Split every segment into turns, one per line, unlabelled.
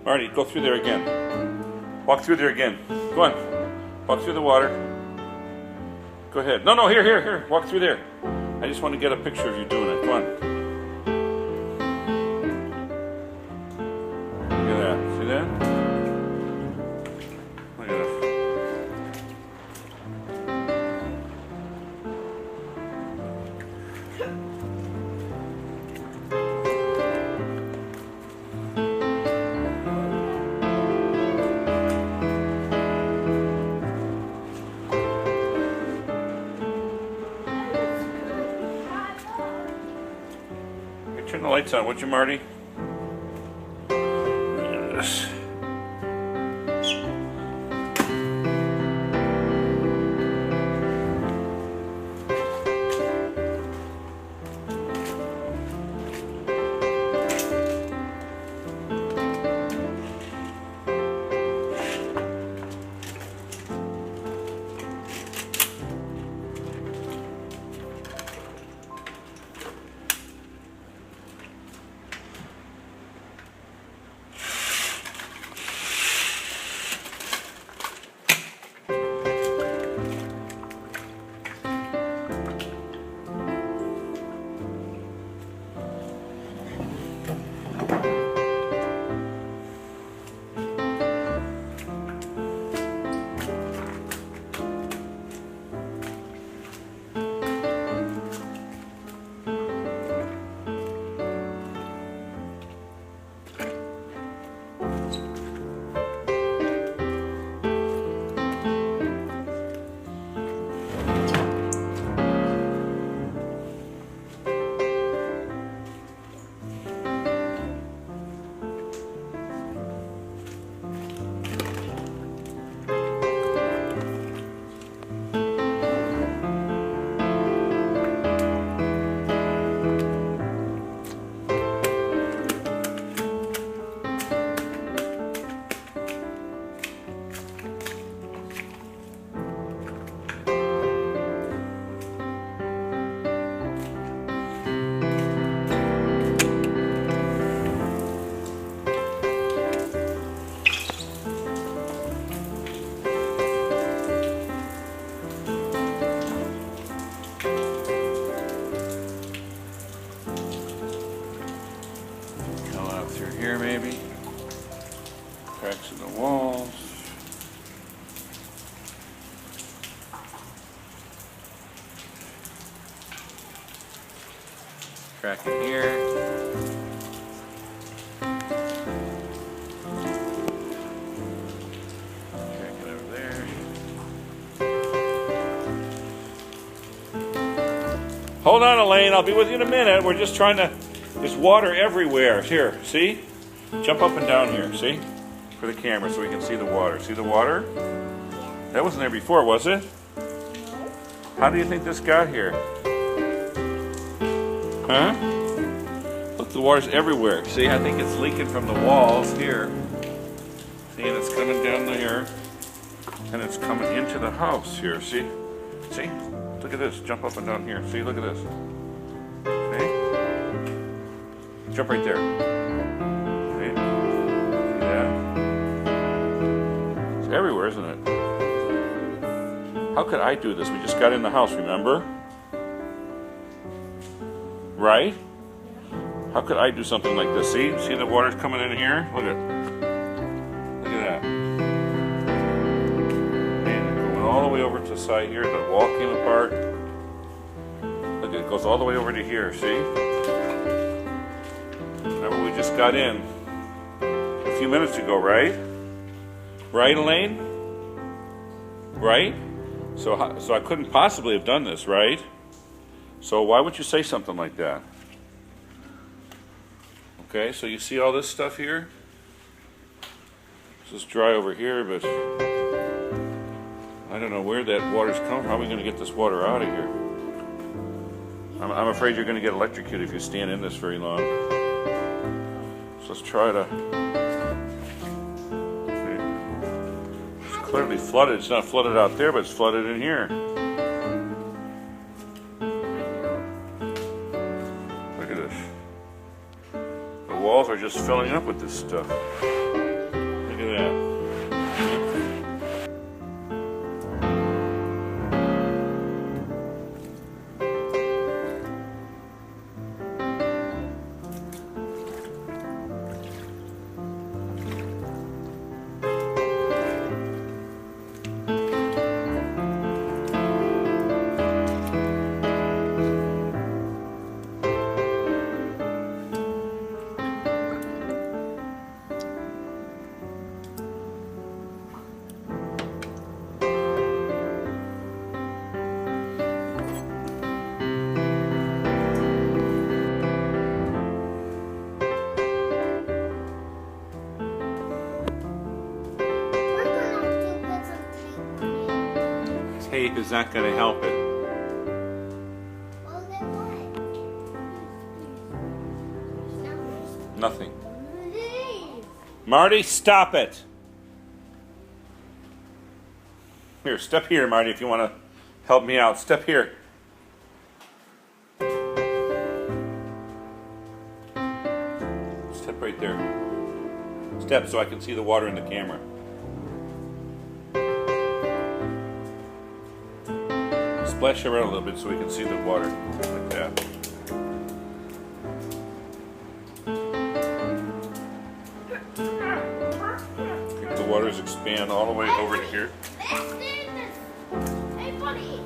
Marty, go through there again. Walk through there again. Go on. Walk through the water. Go ahead. No, here. Walk through there. I just want to get a picture of you doing it. Go on. Look at that. See that? Look at this. Turn the lights on, would you, Marty? Yes. Through here, maybe. Cracks in the walls. Crack in here. Crack it over there. Hold on, Elaine. I'll be with you in a minute. We're just trying to. There's water everywhere. Here, see? Jump up and down here, see? For the camera so we can see the water. See the water? That wasn't there before, was it? How do you think this got here? Huh? Look, the water's everywhere. See, I think it's leaking from the walls here. See, and it's coming down there. And it's coming into the house here, see? See? Look at this. Jump up and down here. See, look at this. Jump right there. See? See that? It's everywhere, isn't it? How could I do this? We just got in the house, remember? Right? How could I do something like this? See? See the water's coming in here? Look at that. And going all the way over to the side here. The wall came apart. Look, it goes all the way over to here, see? Remember, we just got in a few minutes ago, right? Right, Elaine? Right? So I couldn't possibly have done this, right? So why would you say something like that? Okay, so you see all this stuff here? This is dry over here, but I don't know where that water's coming from. How are we going to get this water out of here? I'm afraid you're going to get electrocuted if you stand in this very long. So let's try to... See. It's clearly flooded. It's not flooded out there, but it's flooded in here. Look at this. The walls are just filling up with this stuff. tape is not going to help it.
Well, then what?
Nothing. Marty, stop it. Here, step here, Marty, if you want to help me out. Step here. Step right there. Step so I can see the water in the camera. Splash around a little bit so we can see the water. Like that. Make the waters expand all the way over to here.
Hey, buddy.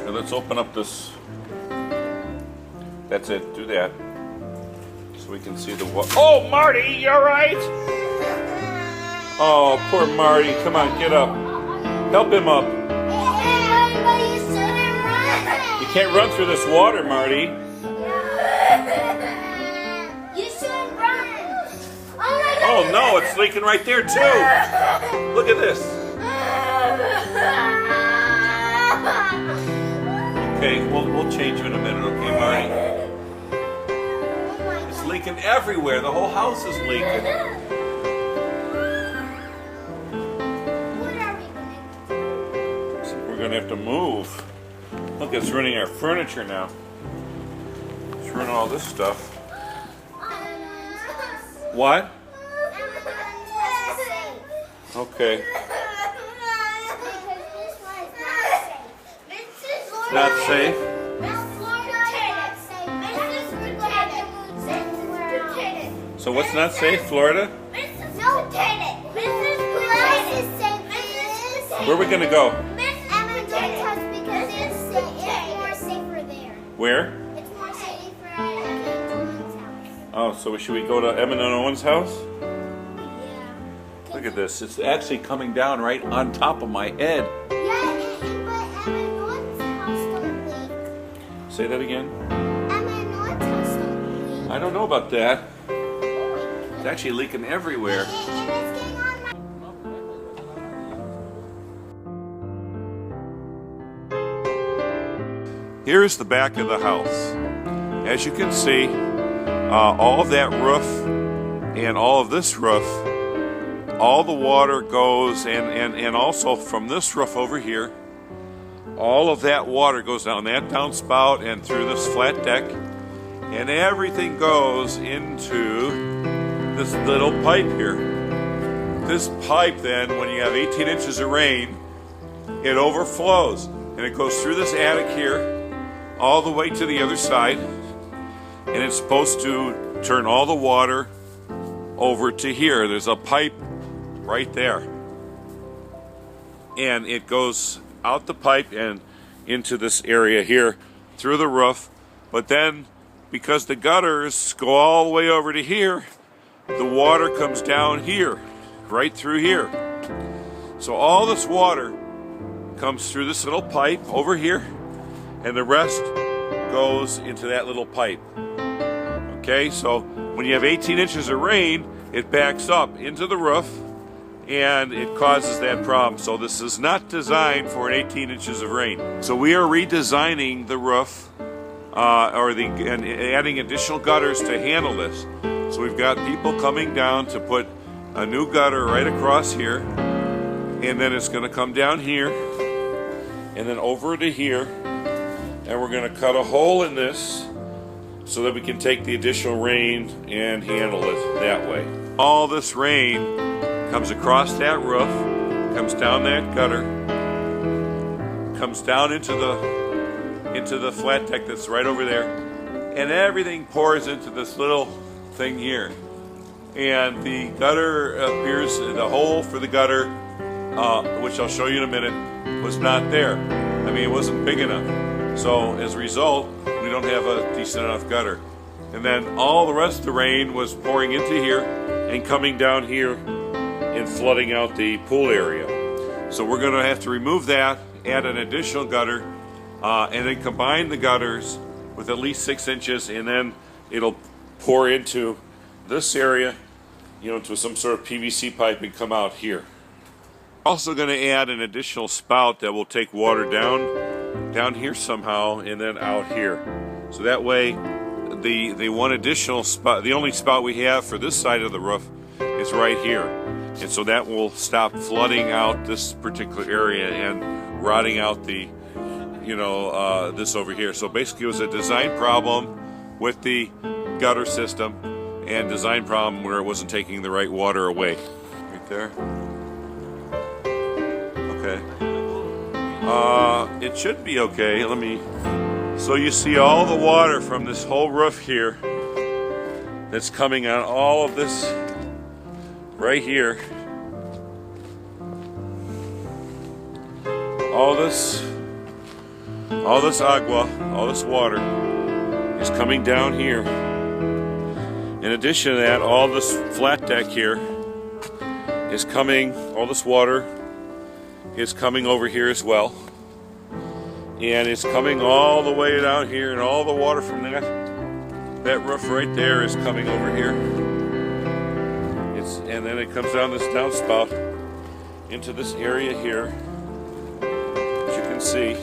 Now let's open up this. That's it. Do that. So we can see the water. Oh, Marty, you alright? Oh, poor Marty. Come on, get up. Help him up. You can't run through this water, Marty.
You should run. Oh my God.
Oh no, it's leaking right there too. Look at this. Okay, we'll change you in a minute, okay, Marty? It's leaking everywhere. The whole house is leaking.
What are we going to do?
We're gonna have to move. Look, it's ruining our furniture now. It's ruining all this stuff. What? Okay. Not safe? So what's not safe, Florida? Where are we going to go? Where?
It's more safe for Owen's house.
Oh, so should we go to Emma and Owen's house?
Yeah.
Look at this. It's actually coming down right on top of my head.
Yeah, but Emma and Owen's house don't leak.
Say that again.
Emma and Owen's house don't leak.
I don't know about that. It's actually leaking everywhere.
And it's getting on my...
Here's the back of the house. As you can see, all of that roof and all of this roof, all the water goes, and also from this roof over here, all of that water goes down that downspout and through this flat deck, and everything goes into this little pipe here. This pipe then, when you have 18 inches of rain, it overflows, and it goes through this attic here, all the way to the other side, and it's supposed to turn all the water over to here. There's a pipe right there, and it goes out the pipe and into this area here through the roof. But then, because the gutters go all the way over to here, the water comes down here, right through here. So all this water comes through this little pipe over here, and the rest goes into that little pipe. Okay, so when you have 18 inches of rain, it backs up into the roof, and it causes that problem. So this is not designed for an 18 inches of rain. So we are redesigning the roof, and adding additional gutters to handle this. So we've got people coming down to put a new gutter right across here, and then it's going to come down here, and then over to here, and we're going to cut a hole in this so that we can take the additional rain and handle it that way. All this rain comes across that roof, comes down that gutter, comes down into the flat deck that's right over there, and everything pours into this little thing here. And the gutter appears, the hole for the gutter, which I'll show you in a minute, was not there. I mean, it wasn't big enough. So as a result, we don't have a decent enough gutter. And then all the rest of the rain was pouring into here and coming down here and flooding out the pool area. So we're going to have to remove that, add an additional gutter, and then combine the gutters with at least 6 inches, and then it'll pour into this area, you know, to some sort of PVC pipe and come out here. Also going to add an additional spout that will take water down here somehow and then out here. So that way the one additional spout, the only spout we have for this side of the roof is right here. And so that will stop flooding out this particular area and rotting out the, you know, this over here. So basically it was a design problem with the gutter system and design problem where it wasn't taking the right water away. Right there. Okay. It should be okay. Let me. So you see all the water from this whole roof here that's coming on all of this right here. All this agua, all this water is coming down here. In addition to that, all this flat deck here is coming, all this water is coming over here as well. And it's coming all the way down here, and all the water from that roof right there is coming over here. And then it comes down this downspout into this area here, as you can see.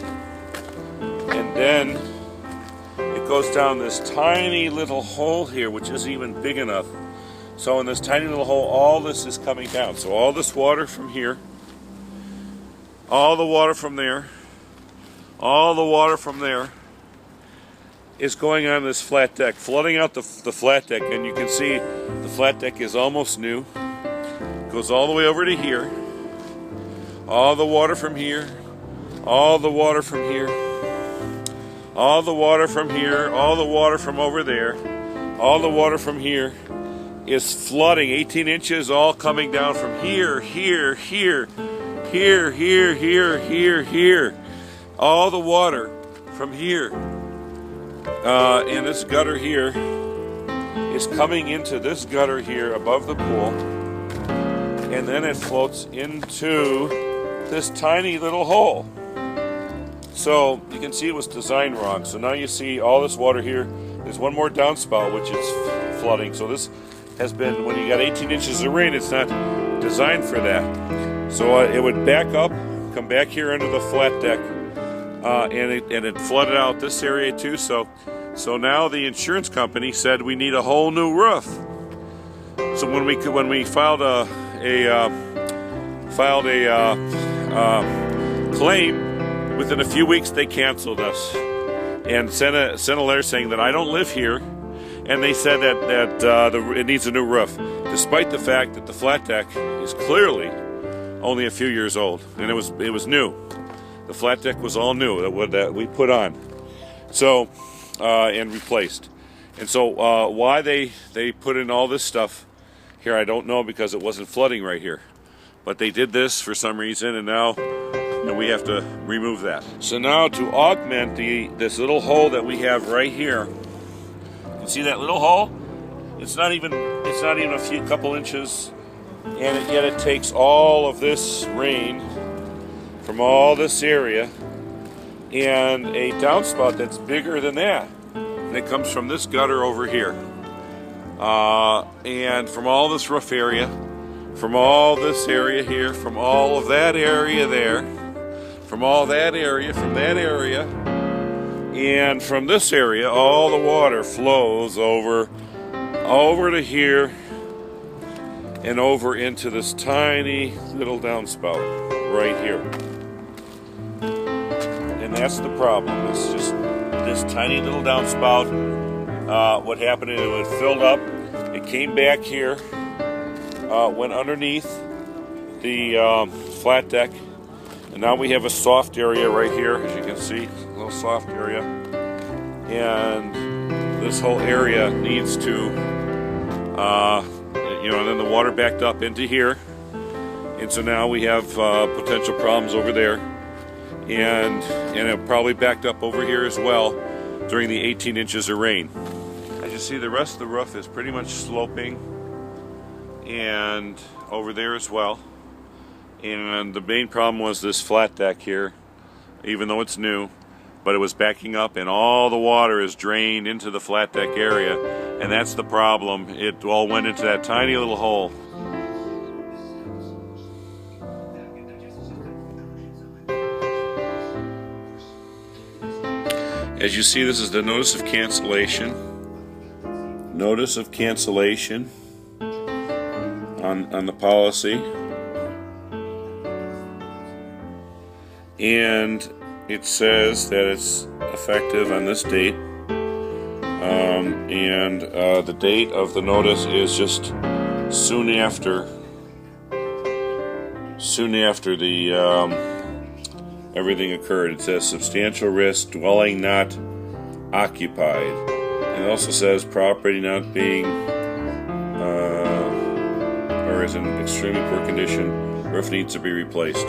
And then it goes down this tiny little hole here, which isn't even big enough. So in this tiny little hole, all this is coming down. So all this water from here, all the water from there, all the water from there is going on this flat deck, flooding out the flat deck. And you can see the flat deck is almost new. It goes all the way over to here. All the water from here, all the water from here, all the water from here, all the water from over there, all the water from here is flooding, 18 inches, all coming down from here, here, here, here, here, here, here, here. All the water from here in this gutter here is coming into this gutter here above the pool, and then it floats into this tiny little hole. So you can see it was designed wrong. So now you see all this water here. There's one more downspout which is flooding. So this has been, when you got 18 inches of rain, it's not designed for that. So it would back up, come back here under the flat deck, and it flooded out this area too. So now the insurance company said we need a whole new roof. So when we filed a claim, within a few weeks they canceled us and sent a letter saying that I don't live here, and they said that it needs a new roof, despite the fact that the flat deck is clearly only a few years old, and it was new. The flat deck was all new that we put on, so and replaced. And so why they put in all this stuff here, I don't know, because it wasn't flooding right here. But they did this for some reason, and now we have to remove that. So now to augment this little hole that we have right here, you see that little hole? It's not even a couple inches, and yet it takes all of this rain from all this area and a downspout that's bigger than that. And it comes from this gutter over here, and from all this roof area, from all this area here, from all of that area there, from all that area, from that area, and from this area, all the water flows over to here and over into this tiny little downspout right here. And that's the problem. It's just this tiny little downspout. What happened is it filled up, it came back here, went underneath the flat deck, and now we have a soft area right here, as you can see, a little soft area, and this whole area needs to, and then the water backed up into here, and so now we have potential problems over there, and it probably backed up over here as well during the 18 inches of rain. As you see, the rest of the roof is pretty much sloping, and over there as well. And the main problem was this flat deck here. Even though it's new, but it was backing up, and all the water is drained into the flat deck area, and that's the problem. It all went into that tiny little hole. As you see, this is the notice of cancellation. Notice of cancellation on the policy. And it says that it's effective on this date. And the date of the notice is just soon after the everything occurred. It says substantial risk, dwelling not occupied. And it also says property not being or is in extremely poor condition, roof needs to be replaced.